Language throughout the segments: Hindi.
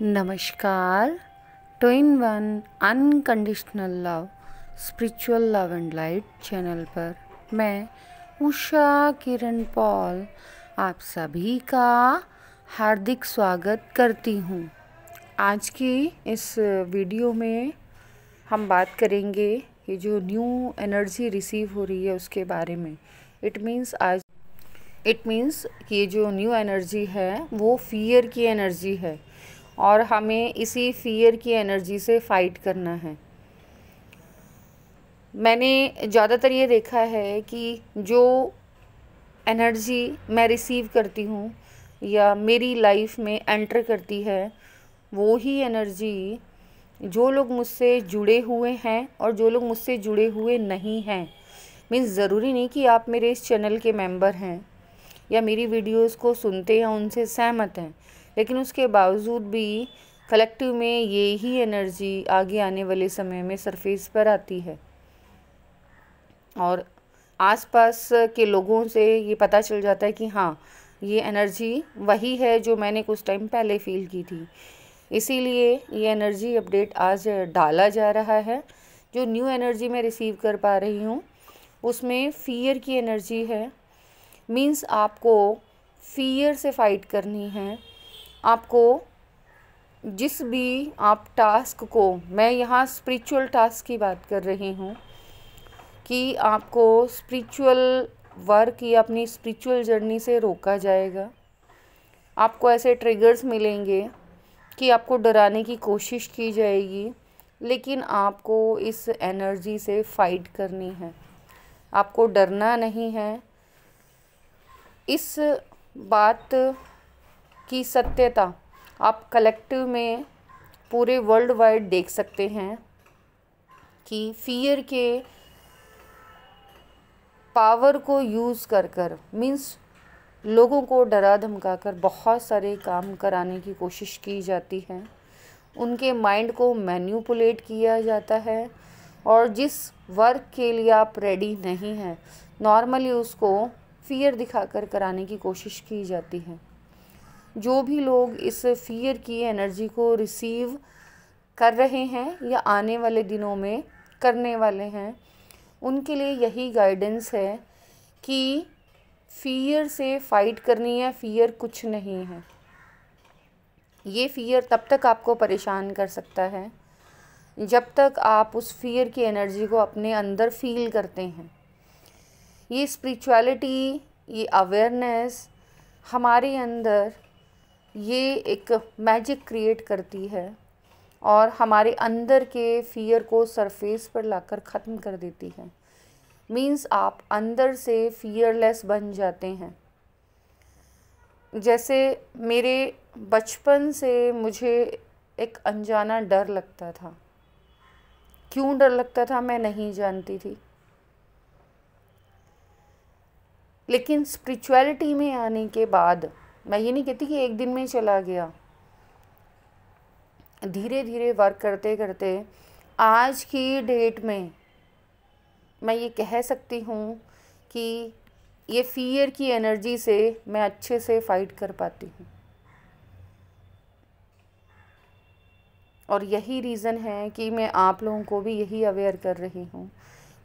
नमस्कार। Two in one unconditional love spiritual love and light channel पर मैं उषा किरण पॉल आप सभी का हार्दिक स्वागत करती हूँ। आज की इस वीडियो में हम बात करेंगे ये जो न्यू एनर्जी रिसीव हो रही है उसके बारे में। इट मीन्स ये जो न्यू एनर्जी है वो फियर की एनर्जी है और हमें इसी फियर की एनर्जी से फाइट करना है। मैंने ज़्यादातर ये देखा है कि जो एनर्जी मैं रिसीव करती हूँ या मेरी लाइफ में एंटर करती है वो ही एनर्जी जो लोग मुझसे जुड़े हुए हैं और जो लोग मुझसे जुड़े हुए नहीं हैं, मीन्स ज़रूरी नहीं कि आप मेरे इस चैनल के मेंबर हैं या मेरी वीडियोस को सुनते हैं उनसे सहमत हैं, लेकिन उसके बावजूद भी कलेक्टिव में ये ही एनर्जी आगे आने वाले समय में सरफेस पर आती है और आसपास के लोगों से ये पता चल जाता है कि हाँ, ये एनर्जी वही है जो मैंने कुछ टाइम पहले फील की थी। इसीलिए ये एनर्जी अपडेट आज डाला जा रहा है। जो न्यू एनर्जी मैं रिसीव कर पा रही हूँ उसमें फियर की एनर्जी है। मीन्स आपको फियर से फाइट करनी है। आपको जिस भी आप टास्क को, मैं यहाँ स्पिरिचुअल टास्क की बात कर रही हूँ कि आपको स्पिरिचुअल वर्क या अपनी स्पिरिचुअल जर्नी से रोका जाएगा। आपको ऐसे ट्रिगर्स मिलेंगे कि आपको डराने की कोशिश की जाएगी, लेकिन आपको इस एनर्जी से फाइट करनी है। आपको डरना नहीं है। इस बात की सत्यता आप कलेक्टिव में पूरे वर्ल्ड वाइड देख सकते हैं कि फियर के पावर को यूज़ कर मीन्स लोगों को डरा धमका कर बहुत सारे काम कराने की कोशिश की जाती है। उनके माइंड को मैनिपुलेट किया जाता है और जिस वर्क के लिए आप रेडी नहीं हैं, नॉर्मली उसको फियर दिखाकर कराने की कोशिश की जाती है। जो भी लोग इस फियर की एनर्जी को रिसीव कर रहे हैं या आने वाले दिनों में करने वाले हैं, उनके लिए यही गाइडेंस है कि फियर से फाइट करनी है। फियर कुछ नहीं है। ये फियर तब तक आपको परेशान कर सकता है जब तक आप उस फियर की एनर्जी को अपने अंदर फील करते हैं। ये स्पिरिचुअलिटी, ये अवेयरनेस हमारे अंदर ये एक मैजिक क्रिएट करती है और हमारे अंदर के फियर को सरफेस पर लाकर ख़त्म कर देती है। मीन्स आप अंदर से फियरलेस बन जाते हैं। जैसे मेरे बचपन से मुझे एक अनजाना डर लगता था। क्यों डर लगता था मैं नहीं जानती थी, लेकिन स्पिरिचुअलिटी में आने के बाद, मैं ये नहीं कहती कि एक दिन में चला गया, धीरे धीरे वर्क करते करते आज की डेट में मैं ये कह सकती हूँ कि ये फियर की एनर्जी से मैं अच्छे से फाइट कर पाती हूँ। और यही रीज़न है कि मैं आप लोगों को भी यही अवेयर कर रही हूँ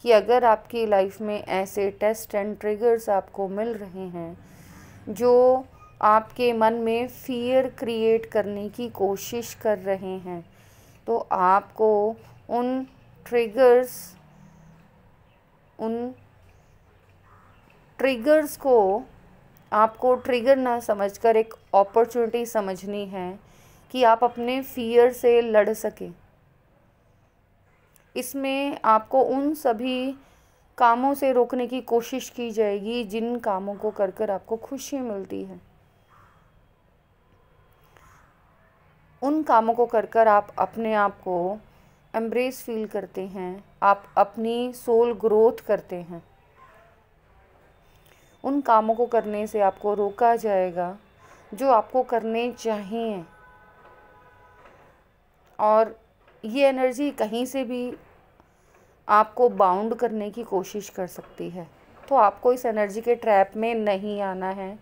कि अगर आपकी लाइफ में ऐसे टेस्ट एंड ट्रिगर्स आपको मिल रहे हैं जो आपके मन में फियर क्रिएट करने की कोशिश कर रहे हैं, तो आपको उन ट्रिगर्स को आपको ट्रिगर ना समझकर एक अपॉर्चुनिटी समझनी है कि आप अपने फियर से लड़ सकें। इसमें आपको उन सभी कामों से रोकने की कोशिश की जाएगी जिन कामों को कर कर आपको खुशी मिलती है। उन कामों को कर कर आप अपने आप को एम्ब्रेस फील करते हैं, आप अपनी सोल ग्रोथ करते हैं। उन कामों को करने से आपको रोका जाएगा जो आपको करने चाहिए। और ये एनर्जी कहीं से भी आपको बाउंड करने की कोशिश कर सकती है। तो आपको इस एनर्जी के ट्रैप में नहीं आना है।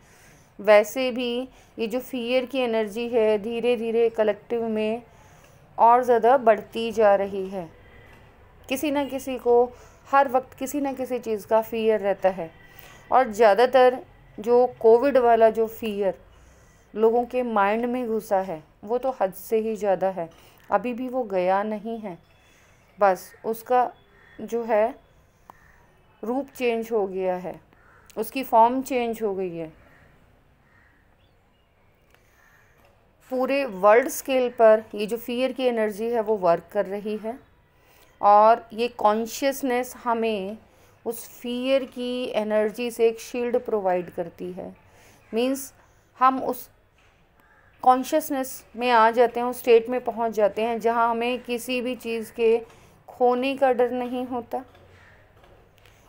वैसे भी ये जो फियर की एनर्जी है धीरे धीरे कलेक्टिव में और ज़्यादा बढ़ती जा रही है। किसी न किसी को हर वक्त किसी न किसी चीज़ का फियर रहता है, और ज़्यादातर जो कोविड वाला जो फियर लोगों के माइंड में घुसा है वो तो हद से ही ज़्यादा है। अभी भी वो गया नहीं है, बस उसका जो है रूप चेंज हो गया है, उसकी फॉर्म चेंज हो गई है। पूरे वर्ल्ड स्केल पर ये जो फियर की एनर्जी है वो वर्क कर रही है, और ये कॉन्शियसनेस हमें उस फियर की एनर्जी से एक शील्ड प्रोवाइड करती है। मींस हम उस कॉन्शियसनेस में आ जाते हैं, उस स्टेट में पहुंच जाते हैं जहां हमें किसी भी चीज़ के खोने का डर नहीं होता।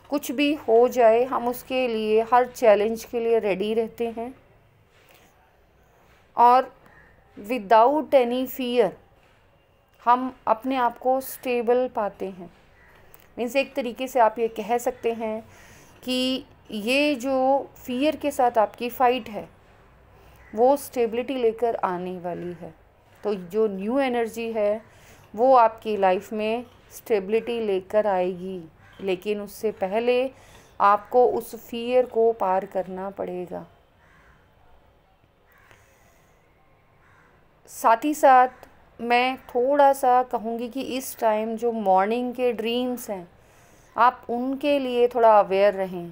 कुछ भी हो जाए हम उसके लिए, हर चैलेंज के लिए रेडी रहते हैं, और विदाउट एनी फियर हम अपने आप को स्टेबल पाते हैं। मीन्स एक तरीके से आप ये कह सकते हैं कि ये जो फियर के साथ आपकी फ़ाइट है वो स्टेबिलिटी लेकर आने वाली है। तो जो न्यू एनर्जी है वो आपकी लाइफ में स्टेबिलिटी लेकर आएगी, लेकिन उससे पहले आपको उस फियर को पार करना पड़ेगा। साथ ही साथ मैं थोड़ा सा कहूँगी कि इस टाइम जो मॉर्निंग के ड्रीम्स हैं आप उनके लिए थोड़ा अवेयर रहें,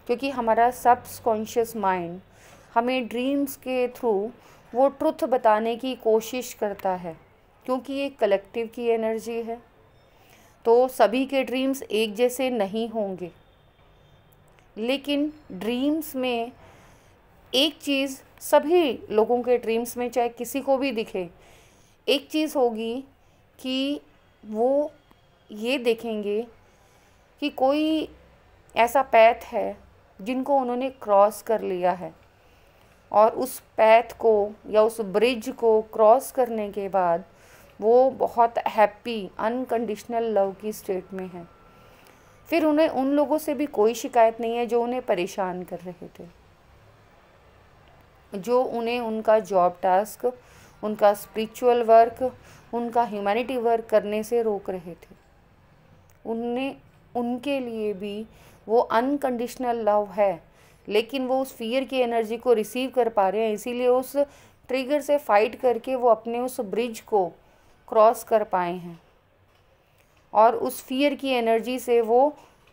क्योंकि हमारा सबकॉन्शियस माइंड हमें ड्रीम्स के थ्रू वो ट्रुथ बताने की कोशिश करता है, क्योंकि ये कलेक्टिव की एनर्जी है। तो सभी के ड्रीम्स एक जैसे नहीं होंगे, लेकिन ड्रीम्स में एक चीज़ सभी लोगों के ड्रीम्स में, चाहे किसी को भी दिखे, एक चीज़ होगी कि वो ये देखेंगे कि कोई ऐसा पैथ है जिनको उन्होंने क्रॉस कर लिया है, और उस पैथ को या उस ब्रिज को क्रॉस करने के बाद वो बहुत हैप्पी अनकंडीशनल लव की स्टेट में है। फिर उन्हें उन लोगों से भी कोई शिकायत नहीं है जो उन्हें परेशान कर रहे थे, जो उन्हें उनका जॉब टास्क, उनका स्पिरिचुअल वर्क, उनका ह्यूमैनिटी वर्क करने से रोक रहे थे। उनके लिए भी वो अनकंडीशनल लव है, लेकिन वो उस फियर की एनर्जी को रिसीव कर पा रहे हैं, इसीलिए उस ट्रिगर से फाइट करके वो अपने उस ब्रिज को क्रॉस कर पाए हैं, और उस फियर की एनर्जी से वो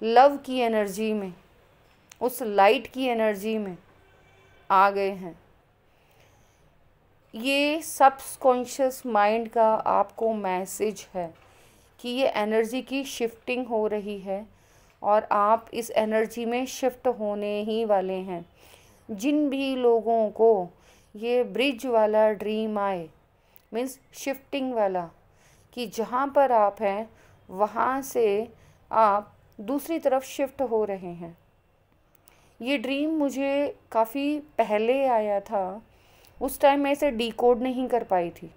लव की एनर्जी में, उस लाइट की एनर्जी में आ गए हैं। ये सबकॉन्शियस माइंड का आपको मैसेज है कि ये एनर्जी की शिफ्टिंग हो रही है, और आप इस एनर्जी में शिफ्ट होने ही वाले हैं। जिन भी लोगों को ये ब्रिज वाला ड्रीम आए, मीन्स शिफ्टिंग वाला, कि जहाँ पर आप हैं वहाँ से आप दूसरी तरफ शिफ्ट हो रहे हैं। ये ड्रीम मुझे काफ़ी पहले आया था, उस टाइम मैं इसे डिकोड नहीं कर पाई थी।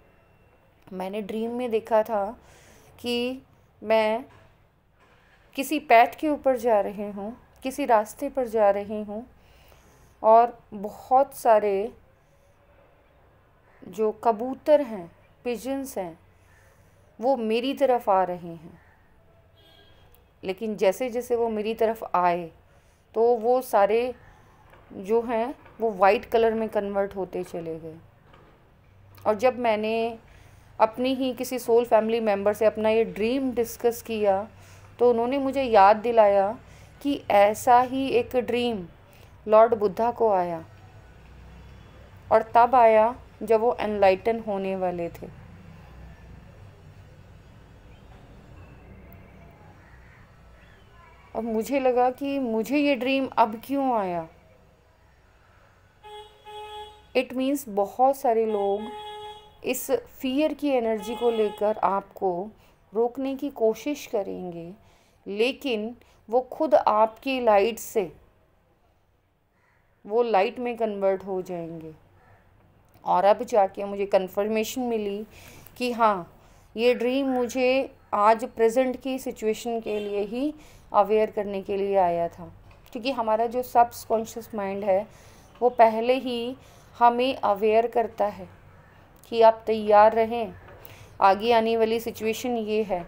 मैंने ड्रीम में देखा था कि मैं किसी पैथ के ऊपर जा रही हूँ, किसी रास्ते पर जा रही हूँ, और बहुत सारे जो कबूतर हैं, पिजन्स हैं, वो मेरी तरफ आ रहे हैं। लेकिन जैसे जैसे वो मेरी तरफ आए तो वो सारे जो हैं वो वाइट कलर में कन्वर्ट होते चले गए। और जब मैंने अपनी ही किसी सोल फैमिली मेम्बर से अपना ये ड्रीम डिस्कस किया तो उन्होंने मुझे याद दिलाया कि ऐसा ही एक ड्रीम लॉर्ड बुद्धा को आया, और तब आया जब वो एनलाइटन होने वाले थे। और मुझे लगा कि मुझे ये ड्रीम अब क्यों आया। इट मीन्स बहुत सारे लोग इस फियर की एनर्जी को लेकर आपको रोकने की कोशिश करेंगे, लेकिन वो खुद आपकी लाइट से वो लाइट में कन्वर्ट हो जाएंगे। और अब जाके मुझे कंफर्मेशन मिली कि हाँ, ये ड्रीम मुझे आज प्रेजेंट की सिचुएशन के लिए ही अवेयर करने के लिए आया था। क्योंकि हमारा जो सबकॉन्शियस माइंड है वो पहले ही हमें अवेयर करता है कि आप तैयार रहें, आगे आने वाली सिचुएशन ये है।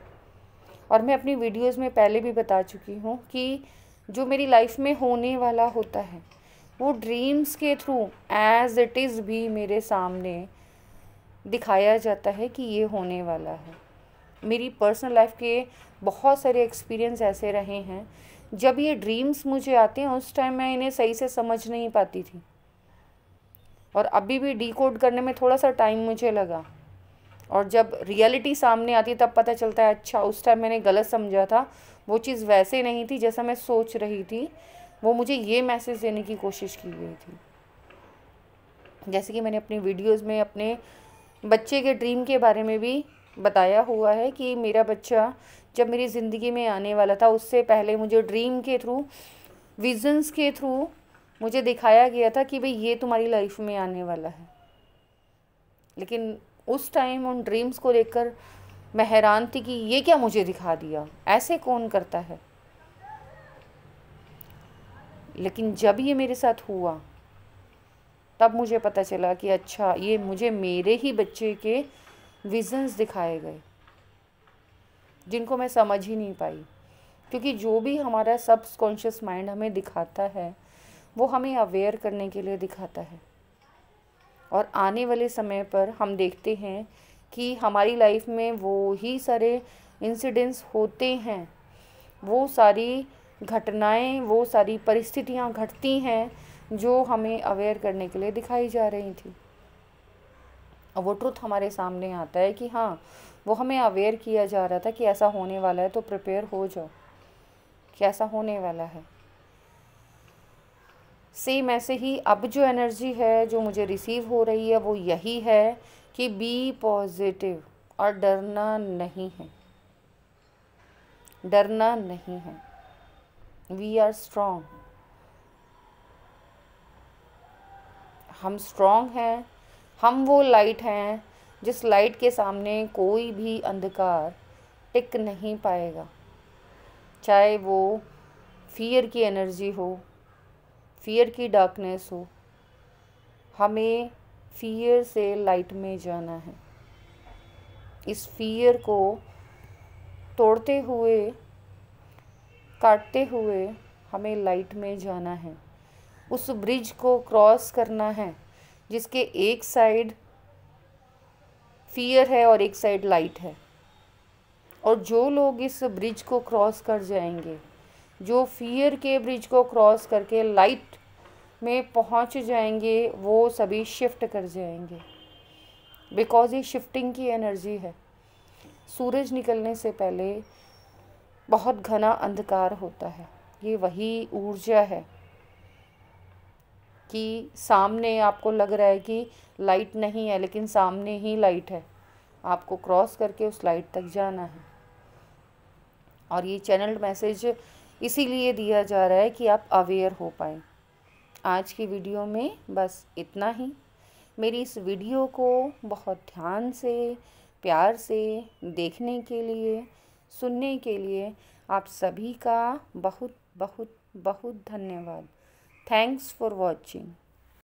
और मैं अपनी वीडियोस में पहले भी बता चुकी हूँ कि जो मेरी लाइफ में होने वाला होता है वो ड्रीम्स के थ्रू एज इट इज़ भी मेरे सामने दिखाया जाता है कि ये होने वाला है। मेरी पर्सनल लाइफ के बहुत सारे एक्सपीरियंस ऐसे रहे हैं, जब ये ड्रीम्स मुझे आते हैं उस टाइम मैं इन्हें सही से समझ नहीं पाती थी, और अभी भी डिकोड करने में थोड़ा सा टाइम मुझे लगा। और जब रियलिटी सामने आती तब पता चलता है अच्छा उस टाइम मैंने गलत समझा था, वो चीज़ वैसे नहीं थी जैसा मैं सोच रही थी, वो मुझे ये मैसेज देने की कोशिश की गई थी। जैसे कि मैंने अपनी वीडियोस में अपने बच्चे के ड्रीम के बारे में भी बताया हुआ है कि मेरा बच्चा जब मेरी ज़िंदगी में आने वाला था उससे पहले मुझे ड्रीम के थ्रू, विजन्स के थ्रू मुझे दिखाया गया था कि भाई ये तुम्हारी लाइफ में आने वाला है। लेकिन उस टाइम उन ड्रीम्स को देखकर मैं हैरान थी कि ये क्या मुझे दिखा दिया, ऐसे कौन करता है। लेकिन जब ये मेरे साथ हुआ तब मुझे पता चला कि अच्छा ये मुझे मेरे ही बच्चे के विजन्स दिखाए गए जिनको मैं समझ ही नहीं पाई। क्योंकि जो भी हमारा सबकॉन्शियस माइंड हमें दिखाता है वो हमें अवेयर करने के लिए दिखाता है। और आने वाले समय पर हम देखते हैं कि हमारी लाइफ में वो ही सारे इंसिडेंट्स होते हैं, वो सारी घटनाएं, वो सारी परिस्थितियां घटती हैं जो हमें अवेयर करने के लिए दिखाई जा रही थी। और वो ट्रुथ हमारे सामने आता है कि हाँ वो हमें अवेयर किया जा रहा था कि ऐसा होने वाला है, तो प्रिपेयर हो जाओ कि ऐसा होने वाला है। सेम ऐसे ही अब जो एनर्जी है जो मुझे रिसीव हो रही है वो यही है कि बी पॉजिटिव, और डरना नहीं है, डरना नहीं है। वी आर स्ट्रॉन्ग, हम स्ट्रॉन्ग हैं, हम वो लाइट हैं जिस लाइट के सामने कोई भी अंधकार टिक नहीं पाएगा। चाहे वो फियर की एनर्जी हो, फियर की डार्कनेस हो, हमें फियर से लाइट में जाना है। इस फियर को तोड़ते हुए, काटते हुए हमें लाइट में जाना है। उस ब्रिज को क्रॉस करना है जिसके एक साइड फियर है और एक साइड लाइट है। और जो लोग इस ब्रिज को क्रॉस कर जाएंगे, जो फियर के ब्रिज को क्रॉस करके लाइट में पहुंच जाएंगे, वो सभी शिफ्ट कर जाएंगे। बिकॉज ये शिफ्टिंग की एनर्जी है। सूरज निकलने से पहले बहुत घना अंधकार होता है। ये वही ऊर्जा है कि सामने आपको लग रहा है कि लाइट नहीं है, लेकिन सामने ही लाइट है। आपको क्रॉस करके उस लाइट तक जाना है। और ये चैनल्ड मैसेज इसीलिए दिया जा रहा है कि आप अवेयर हो पाए। आज की वीडियो में बस इतना ही। मेरी इस वीडियो को बहुत ध्यान से, प्यार से देखने के लिए, सुनने के लिए आप सभी का बहुत बहुत बहुत धन्यवाद। Thanks for watching.